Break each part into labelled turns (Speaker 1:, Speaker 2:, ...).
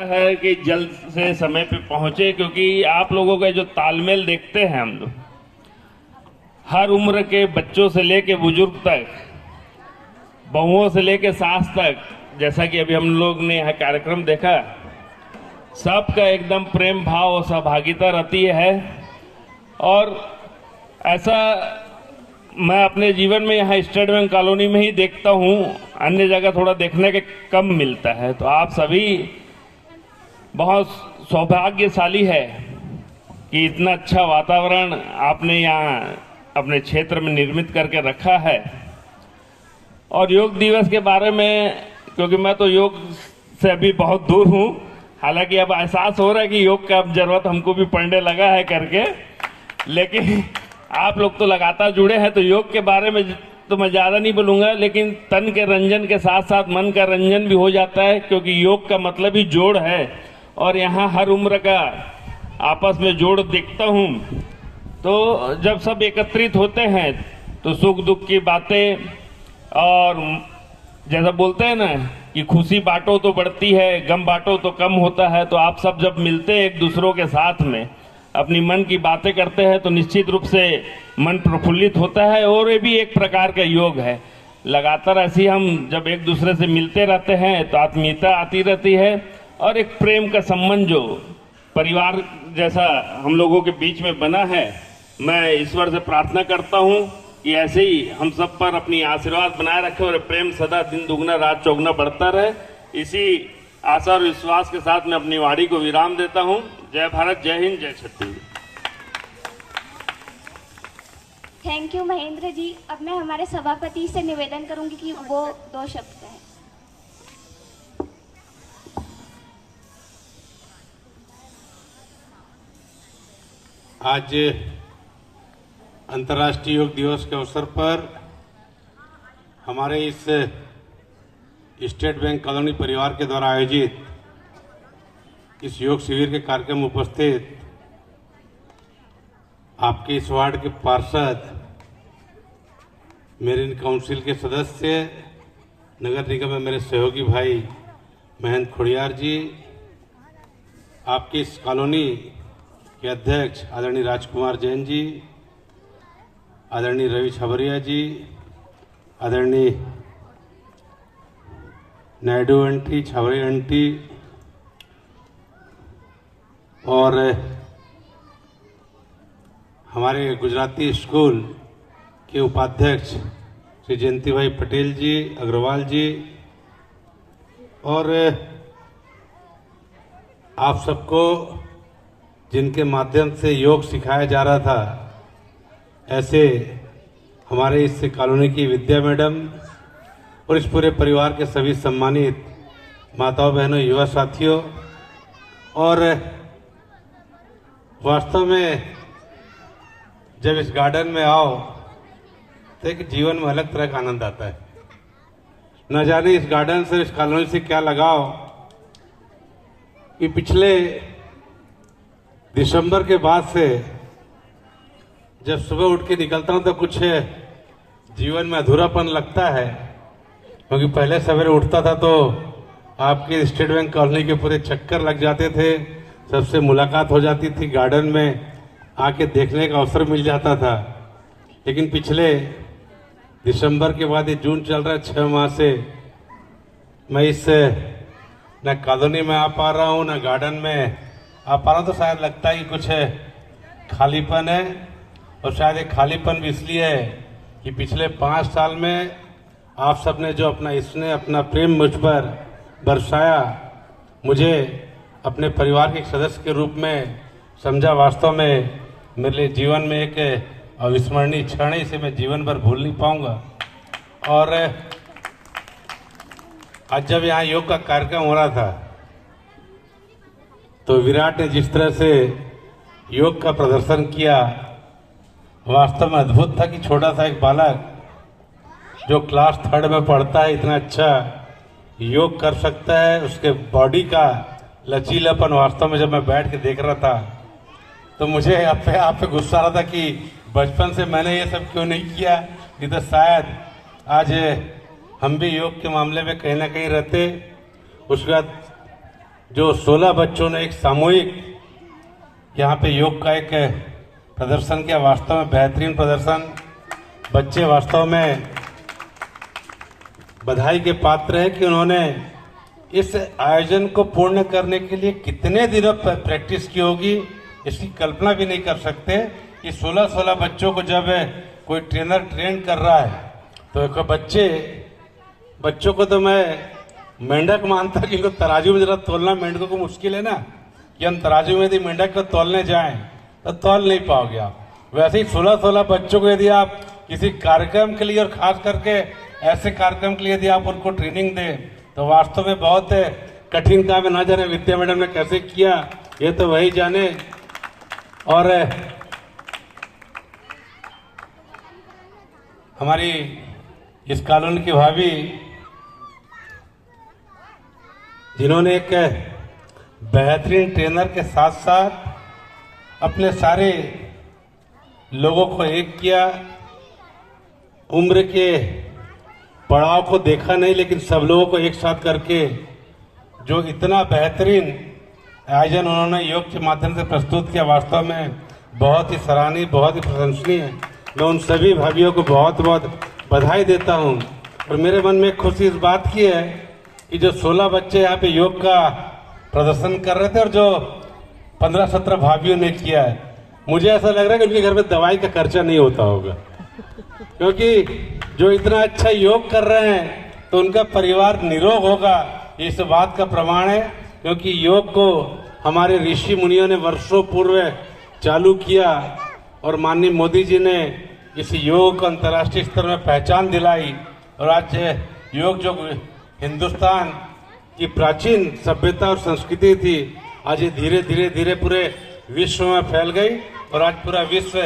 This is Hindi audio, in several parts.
Speaker 1: है कि जल्द से समय पे पहुंचे, क्योंकि आप लोगों का जो तालमेल देखते हैं हम लोग, हर उम्र के बच्चों से लेके बुजुर्ग तक, बहुओं से लेके सास तक, जैसा कि अभी हम लोग ने यह कार्यक्रम देखा, सबका एकदम प्रेम भाव और सहभागिता रहती है। और ऐसा मैं अपने जीवन में यहाँ स्टेट बैंक कॉलोनी में ही देखता हूँ, अन्य जगह थोड़ा देखने के कम मिलता है। तो आप सभी बहुत सौभाग्यशाली है कि इतना अच्छा वातावरण आपने यहाँ अपने क्षेत्र में निर्मित करके रखा है। और योग दिवस के बारे में, क्योंकि मैं तो योग से अभी बहुत दूर हूँ, हालांकि अब एहसास हो रहा है कि योग का अब जरूरत हमको भी पड़ने लगा है करके, लेकिन आप लोग तो लगातार जुड़े हैं, तो योग के बारे में तो मैं ज्यादा नहीं बोलूंगा, लेकिन तन के रंजन के साथ साथ मन का रंजन भी हो जाता है, क्योंकि योग का मतलब ही जोड़ है। और यहाँ हर उम्र का आपस में जोड़ देखता हूँ। तो जब सब एकत्रित होते हैं तो सुख दुख की बातें, और जैसा बोलते हैं ना कि खुशी बांटो तो बढ़ती है, गम बांटो तो कम होता है। तो आप सब जब मिलते हैं एक दूसरों के साथ में, अपनी मन की बातें करते हैं, तो निश्चित रूप से मन प्रफुल्लित होता है। और ये भी एक प्रकार का योग है। लगातार ऐसे हम जब एक दूसरे से मिलते रहते हैं तो आत्मीयता आती रहती है, और एक प्रेम का संबंध जो परिवार जैसा हम लोगों के बीच में बना है। मैं ईश्वर से प्रार्थना करता हूं कि ऐसे ही हम सब पर अपनी आशीर्वाद बनाए रखे और प्रेम सदा दिन दुगना रात चौगुना बढ़ता रहे। इसी आशा और विश्वास के साथ मैं अपनी वाणी को विराम देता हूं। जय भारत, जय हिंद, जय छत्तीसगढ़।
Speaker 2: Thank you Mahendra ji. अब मैं हमारे सभापति से निवेदन करूंगी कि वो 2 शब्द कहें।
Speaker 3: आज अंतर्राष्ट्रीय योग दिवस के अवसर पर हमारे इस स्टेट बैंक कॉलोनी परिवार के द्वारा आयोजित इस योग शिविर के कार्यक्रम में उपस्थित आपके इस वार्ड के पार्षद, मेरे काउंसिल के सदस्य, नगर निगम में मेरे सहयोगी भाई महेंद्र खोड़ियार जी, आपकी इस कॉलोनी के अध्यक्ष आदरणीय राजकुमार जैन जी, आदरणीय रवि छबरिया जी, आदरणीय नायडू आंटी, छबरी आंटी, और हमारे गुजराती स्कूल के उपाध्यक्ष श्री जयंती भाई पटेल जी, अग्रवाल जी, और आप सबको जिनके माध्यम से योग सिखाया जा रहा था, ऐसे हमारे इस कॉलोनी की विद्या मैडम और इस पूरे परिवार के सभी सम्मानित माताओं बहनों, युवा साथियों। और वास्तव में जब इस गार्डन में आओ तो एक जीवन में अलग तरह का आनंद आता है। न जाने इस गार्डन से, इस कॉलोनी से क्या लगाओ कि पिछले दिसंबर के बाद से जब सुबह उठ के निकलता हूं तो कुछ जीवन में अधूरापन लगता है, क्योंकि पहले सवेरे उठता था तो आपके स्टेट बैंक कॉलोनी के पूरे चक्कर लग जाते थे, सबसे मुलाकात हो जाती थी, गार्डन में आके देखने का अवसर मिल जाता था। लेकिन पिछले दिसंबर के बाद ये जून चल रहा है, 6 माह से मैं इस न कॉलोनी में आ पा रहा हूँ, न गार्डन में आ पा रहा हूँ। तो शायद लगता है कि कुछ खालीपन है, और शायद ये खालीपन भी इसलिए है कि पिछले 5 साल में आप सबने जो अपना प्रेम मुझ पर बरसाया, मुझे अपने परिवार के एक सदस्य के रूप में समझा, वास्तव में मेरे लिए जीवन में एक अविस्मरणीय क्षण है। इसे मैं जीवन भर भूल नहीं पाऊंगा। और आज जब यहाँ योग का कार्यक्रम हो रहा था तो विराट ने जिस तरह से योग का प्रदर्शन किया, वास्तव में अद्भुत था कि छोटा सा एक बालक जो क्लास 3rd में पढ़ता है इतना अच्छा योग कर सकता है। उसके बॉडी का लचीलापन, वास्तव में जब मैं बैठ के देख रहा था तो मुझे आप पे गुस्सा आ रहा था कि बचपन से मैंने ये सब क्यों नहीं किया, नहीं तो शायद आज हम भी योग के मामले में कहीं ना कहीं रहते। उसके बाद जो 16 बच्चों ने एक सामूहिक यहाँ पे योग का एक प्रदर्शन किया, वास्तव में बेहतरीन प्रदर्शन। बच्चे वास्तव में बधाई के पात्र है कि उन्होंने इस आयोजन को पूर्ण करने के लिए कितने दिनों प्रैक्टिस की होगी, इसकी कल्पना भी नहीं कर सकते। कि 16 बच्चों को जब कोई ट्रेनर ट्रेन कर रहा है तो बच्चों को तो मैं मेंढक मानता कि इनको तराजू में जरा तोलना मेंढकों को मुश्किल है ना, कि हम तराजू में यदि मेंढक को तोलने जाएं तो तोल नहीं पाओगे आप। वैसे ही 16 बच्चों को यदि आप किसी कार्यक्रम के लिए, और खास करके ऐसे कार्यक्रम के लिए यदि आप उनको ट्रेनिंग दें तो वास्तव में बहुत कठिन काम है। ना जाने विद्या मैडम ने कैसे किया, ये तो वही जाने। और हमारी इस कॉलोनी की भाभी, जिन्होंने एक बेहतरीन ट्रेनर के साथ साथ अपने सारे लोगों को एक किया, उम्र के पड़ाव को देखा नहीं, लेकिन सब लोगों को एक साथ करके जो इतना बेहतरीन आयोजन उन्होंने योग के माध्यम से प्रस्तुत किया, वास्तव में बहुत ही सराहनीय, बहुत ही प्रशंसनीय है। मैं उन सभी भाइयों को बहुत बहुत बधाई देता हूं। और मेरे मन में खुशी इस बात की है कि जो 16 बच्चे यहाँ पे योग का प्रदर्शन कर रहे थे और जो 15-17 भाइयों ने किया है, मुझे ऐसा लग रहा है कि उनके घर में दवाई का खर्चा नहीं होता होगा, क्योंकि जो इतना अच्छा योग कर रहे हैं तो उनका परिवार निरोग होगा, इस बात का प्रमाण है। क्योंकि योग को हमारे ऋषि मुनियों ने वर्षों पूर्व चालू किया और माननीय मोदी जी ने इस योग को अंतर्राष्ट्रीय स्तर में पहचान दिलाई। और आज योग जो हिंदुस्तान की प्राचीन सभ्यता और संस्कृति थी, आज ये धीरे धीरे पूरे विश्व में फैल गई और आज पूरा विश्व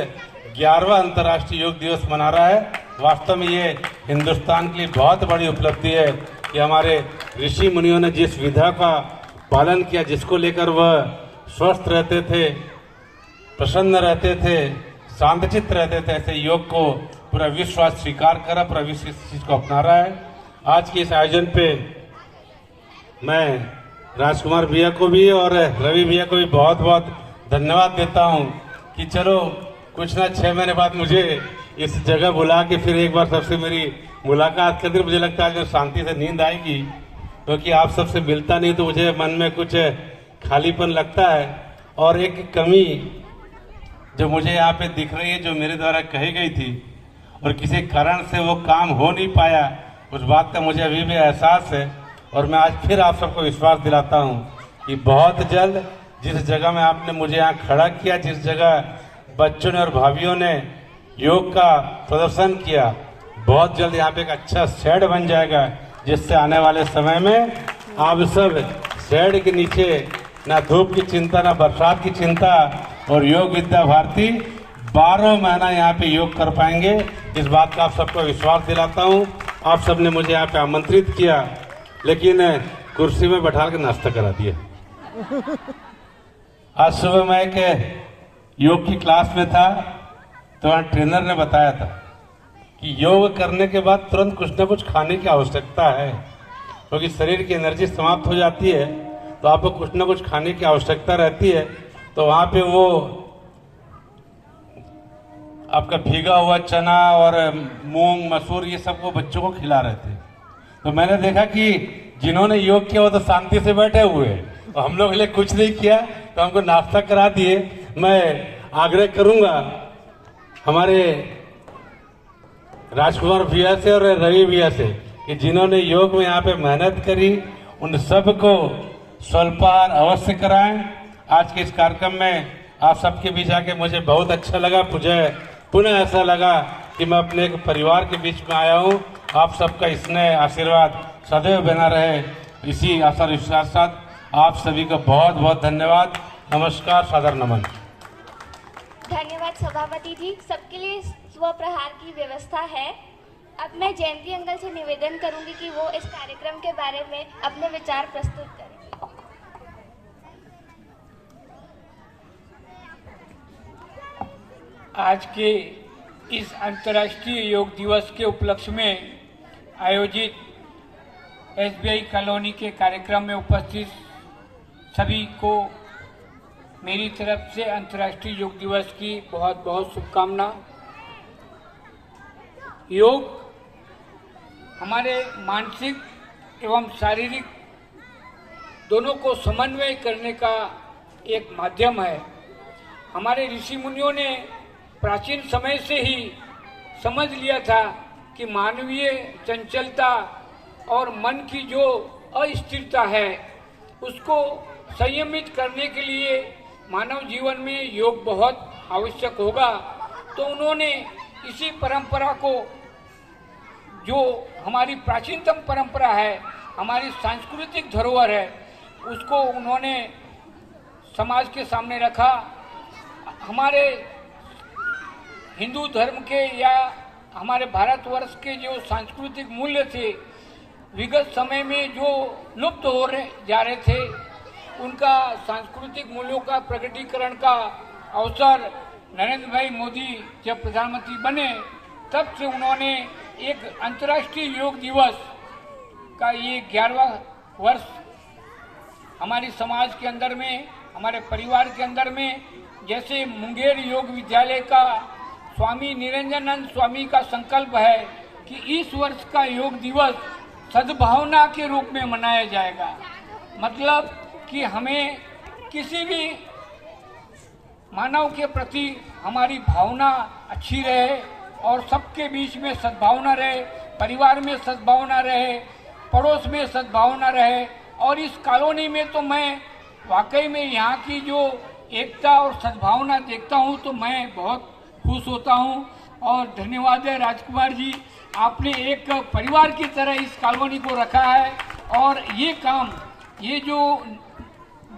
Speaker 3: 11वां अंतर्राष्ट्रीय योग दिवस मना रहा है। वास्तव में ये हिंदुस्तान के लिए बहुत बड़ी उपलब्धि है कि हमारे ऋषि मुनियों ने जिस विधा का पालन किया, जिसको लेकर वह स्वस्थ रहते थे, प्रसन्न रहते थे, शांतचित्त रहते थे, ऐसे योग को पूरा विश्व आज स्वीकार करा, पूरा विश्व इस चीज को अपना रहा है। आज के इस आयोजन पे मैं राजकुमार भैया को भी और रवि भैया को भी बहुत बहुत धन्यवाद देता हूं कि चलो कुछ ना 6 महीने बाद मुझे इस जगह बुला के फिर एक बार सबसे मेरी मुलाकात कर दी। मुझे लगता है आज शांति से नींद आएगी, क्योंकि आप सबसे मिलता नहीं तो मुझे मन में कुछ खालीपन लगता है। और एक कमी जो मुझे यहाँ पे दिख रही है, जो मेरे द्वारा कही गई थी और किसी कारण से वो काम हो नहीं पाया, उस बात का मुझे अभी भी एहसास है। और मैं आज फिर आप सबको विश्वास दिलाता हूँ कि बहुत जल्द जिस जगह में आपने मुझे यहाँ खड़ा किया, जिस जगह बच्चों ने और भाभियों ने योग का प्रदर्शन किया, बहुत जल्द यहाँ पे एक अच्छा शेड बन जाएगा, जिससे आने वाले समय में आप सब शेड के नीचे ना धूप की चिंता, ना बरसात की चिंता, और योग विद्या भारती 12 महीना यहाँ पे योग कर पाएंगे। इस बात का आप सबको विश्वास दिलाता हूँ। आप सबने मुझे यहाँ पे आमंत्रित किया, लेकिन कुर्सी में बैठा के नाश्ता करा दिया। आज सुबह मैं एक योग की क्लास में था तो वहाँ ट्रेनर ने बताया था कि योग करने के बाद तुरंत कुछ ना कुछ खाने की आवश्यकता है, क्योंकि शरीर की एनर्जी समाप्त हो जाती है तो आपको कुछ ना कुछ खाने की आवश्यकता रहती है। तो वहाँ पे वो आपका भीगा हुआ चना और मूंग मसूर ये सब को बच्चों को खिला रहे थे। तो मैंने देखा कि जिन्होंने योग किया वो तो शांति से बैठे हुए हैं और हम लोग के लिए कुछ नहीं किया, तो हमको नाश्ता करा दिए। मैं आग्रह करूंगा हमारे राजकुमार भैया से और रवि भैया से कि जिन्होंने योग में यहाँ पे मेहनत करी, उन सबको स्वल्पाहार अवश्य कराएं। आज के इस कार्यक्रम में आप सबके बीच आके मुझे बहुत अच्छा लगा। मुझे पुनः ऐसा लगा कि मैं अपने एक परिवार के बीच में आया हूँ। आप सबका स्नेह आशीर्वाद सदैव बना रहे, इसी आशा विश्वास के साथ आप सभी का बहुत बहुत धन्यवाद। नमस्कार, सादर नमन।
Speaker 2: धन्यवाद सभापति जी। सबके लिए स्व प्रहार की व्यवस्था है। अब मैं जयंती अंकल से निवेदन करूंगी कि वो इस कार्यक्रम के बारे में अपने विचार प्रस्तुत करें।
Speaker 4: आज के इस अंतर्राष्ट्रीय योग दिवस के उपलक्ष्य में आयोजित एसबीआई कॉलोनी के कार्यक्रम में उपस्थित सभी को मेरी तरफ से अंतर्राष्ट्रीय योग दिवस की बहुत बहुत शुभकामना। योग हमारे मानसिक एवं शारीरिक दोनों को समन्वय करने का एक माध्यम है। हमारे ऋषि मुनियों ने प्राचीन समय से ही समझ लिया था कि मानवीय चंचलता और मन की जो अस्थिरता है उसको संयमित करने के लिए मानव जीवन में योग बहुत आवश्यक होगा। तो उन्होंने इसी परंपरा को, जो हमारी प्राचीनतम परंपरा है, हमारी सांस्कृतिक धरोहर है, उसको उन्होंने समाज के सामने रखा। हमारे हिंदू धर्म के या हमारे भारतवर्ष के जो सांस्कृतिक मूल्य थे, विगत समय में जो लुप्त हो जा रहे थे, उनका सांस्कृतिक मूल्यों का प्रकटीकरण का अवसर नरेंद्र भाई मोदी जब प्रधानमंत्री बने तब से उन्होंने एक अंतर्राष्ट्रीय योग दिवस का ये 11वां वर्ष हमारे समाज के अंदर में, हमारे परिवार के अंदर में, जैसे मुंगेर योग विद्यालय का स्वामी निरंजनानंद स्वामी का संकल्प है कि इस वर्ष का योग दिवस सद्भावना के रूप में मनाया जाएगा। मतलब कि हमें किसी भी मानव के प्रति हमारी भावना अच्छी रहे और सबके बीच में सद्भावना रहे, परिवार में सद्भावना रहे, पड़ोस में सद्भावना रहे। और इस कॉलोनी में तो मैं वाकई में यहाँ की जो एकता और सद्भावना देखता हूँ तो मैं बहुत खुश होता हूँ। और धन्यवाद है राजकुमार जी, आपने एक परिवार की तरह इस कॉलोनी को रखा है। और ये काम, ये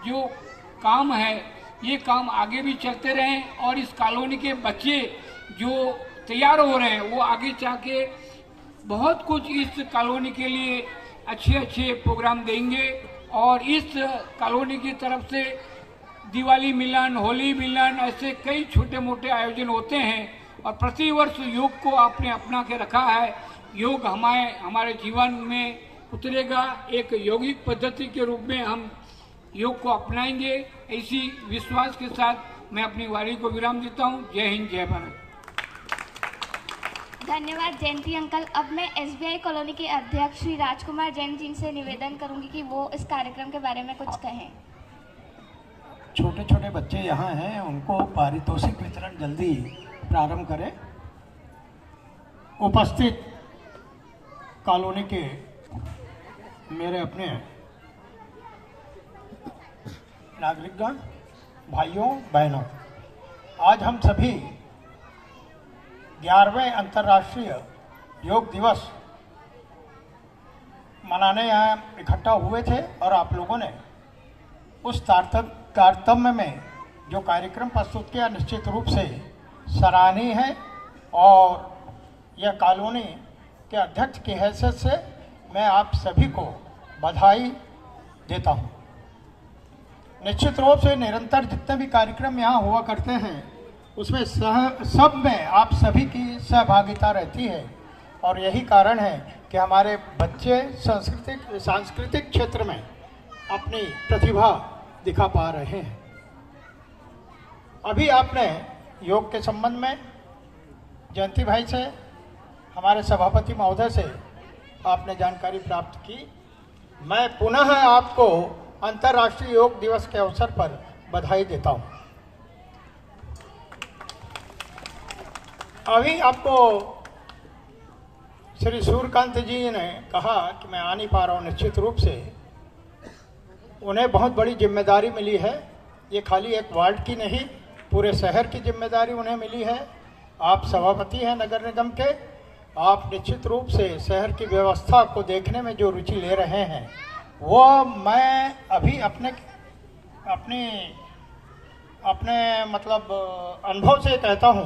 Speaker 4: जो काम है, ये काम आगे भी चलते रहें और इस कॉलोनी के बच्चे जो तैयार हो रहे हैं वो आगे जाके बहुत कुछ इस कॉलोनी के लिए अच्छे अच्छे प्रोग्राम देंगे। और इस कॉलोनी की तरफ से दिवाली मिलन, होली मिलन, ऐसे कई छोटे मोटे आयोजन होते हैं और प्रतिवर्ष योग को आपने अपना के रखा है। योग हमारे जीवन में उतरेगा, एक यौगिक पद्धति के रूप में हम योग को अपनाएंगे। इसी विश्वास के साथ मैं अपनी वाणी को विराम देता हूँ। जय हिंद, जय भारत।
Speaker 2: धन्यवाद जयंती अंकल। अब मैं एसबीआई कॉलोनी के अध्यक्ष श्री राजकुमार जैन जी से निवेदन करूंगी कि वो इस कार्यक्रम के बारे में कुछ कहें।
Speaker 5: छोटे छोटे बच्चे यहाँ हैं, उनको पारितोषिक वितरण जल्दी प्रारंभ करें। उपस्थित कॉलोनी के मेरे अपने नागरिकगण, भाइयों बहनों, आज हम सभी 11वें अंतर्राष्ट्रीय योग दिवस मनाने यहाँ इकट्ठा हुए थे और आप लोगों ने उस तारतम्य में जो कार्यक्रम प्रस्तुत किया निश्चित रूप से सराहनीय है। और यह कॉलोनी के अध्यक्ष की हैसियत से मैं आप सभी को बधाई देता हूँ। निश्चित रूप से निरंतर जितने भी कार्यक्रम यहाँ हुआ करते हैं उसमें सब में आप सभी की सहभागिता रहती है और यही कारण है कि हमारे बच्चे सांस्कृतिक क्षेत्र में अपनी प्रतिभा दिखा पा रहे हैं। अभी आपने योग के संबंध में जयंती भाई से, हमारे सभापति महोदय से आपने जानकारी प्राप्त की। मैं पुनः आपको अंतर्राष्ट्रीय योग दिवस के अवसर पर बधाई देता हूँ। अभी आपको श्री सूर्यकांत जी ने कहा कि मैं आ नहीं पा रहा हूँ। निश्चित रूप से उन्हें बहुत बड़ी जिम्मेदारी मिली है। ये खाली एक वार्ड की नहीं, पूरे शहर की जिम्मेदारी उन्हें मिली है। आप सभापति हैं नगर निगम के, आप निश्चित रूप से शहर की व्यवस्था को देखने में जो रुचि ले रहे हैं वो मैं अभी अपने मतलब अनुभव से कहता हूँ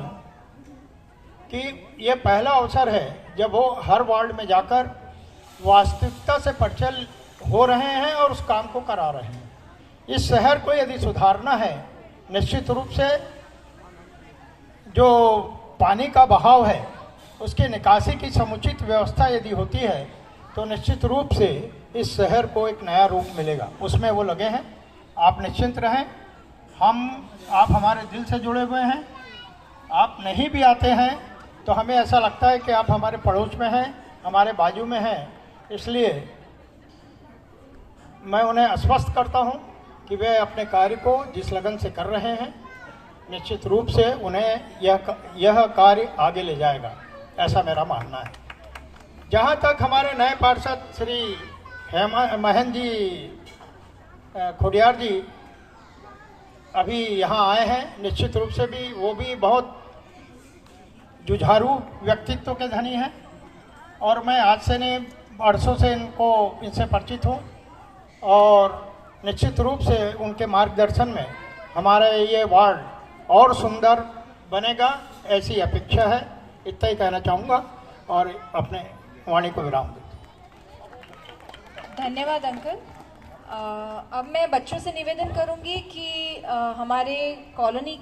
Speaker 5: कि ये पहला अवसर है जब वो हर वार्ड में जाकर वास्तविकता से परिचय हो रहे हैं और उस काम को करा रहे हैं। इस शहर को यदि सुधारना है, निश्चित रूप से जो पानी का बहाव है उसकी निकासी की समुचित व्यवस्था यदि होती है तो निश्चित रूप से इस शहर को एक नया रूप मिलेगा। उसमें वो लगे हैं आप निश्चिंत रहें, आप हमारे दिल से जुड़े हुए हैं। आप नहीं भी आते हैं तो हमें ऐसा लगता है कि आप हमारे पड़ोस में हैं, हमारे बाजू में हैं। इसलिए मैं उन्हें आश्वस्त करता हूं कि वे अपने कार्य को जिस लगन से कर रहे हैं, निश्चित रूप से उन्हें यह कार्य आगे ले जाएगा, ऐसा मेरा मानना है। जहां तक हमारे नए पार्षद श्री महेंद्र जी खुडियार जी अभी यहाँ आए हैं, निश्चित रूप से भी वो भी बहुत जुझारू व्यक्तित्व के धनी हैं और मैं आज से नहीं वर्षों से इनसे परिचित हूँ और निश्चित रूप से उनके मार्गदर्शन में हमारा ये वार्ड और सुंदर बनेगा, ऐसी अपेक्षा है। इतना ही कहना चाहूँगा और अपने वाणी को विराम देता हूँ।
Speaker 6: धन्यवाद अंकल। अब मैं बच्चों से निवेदन करूंगी कि हमारे कॉलोनी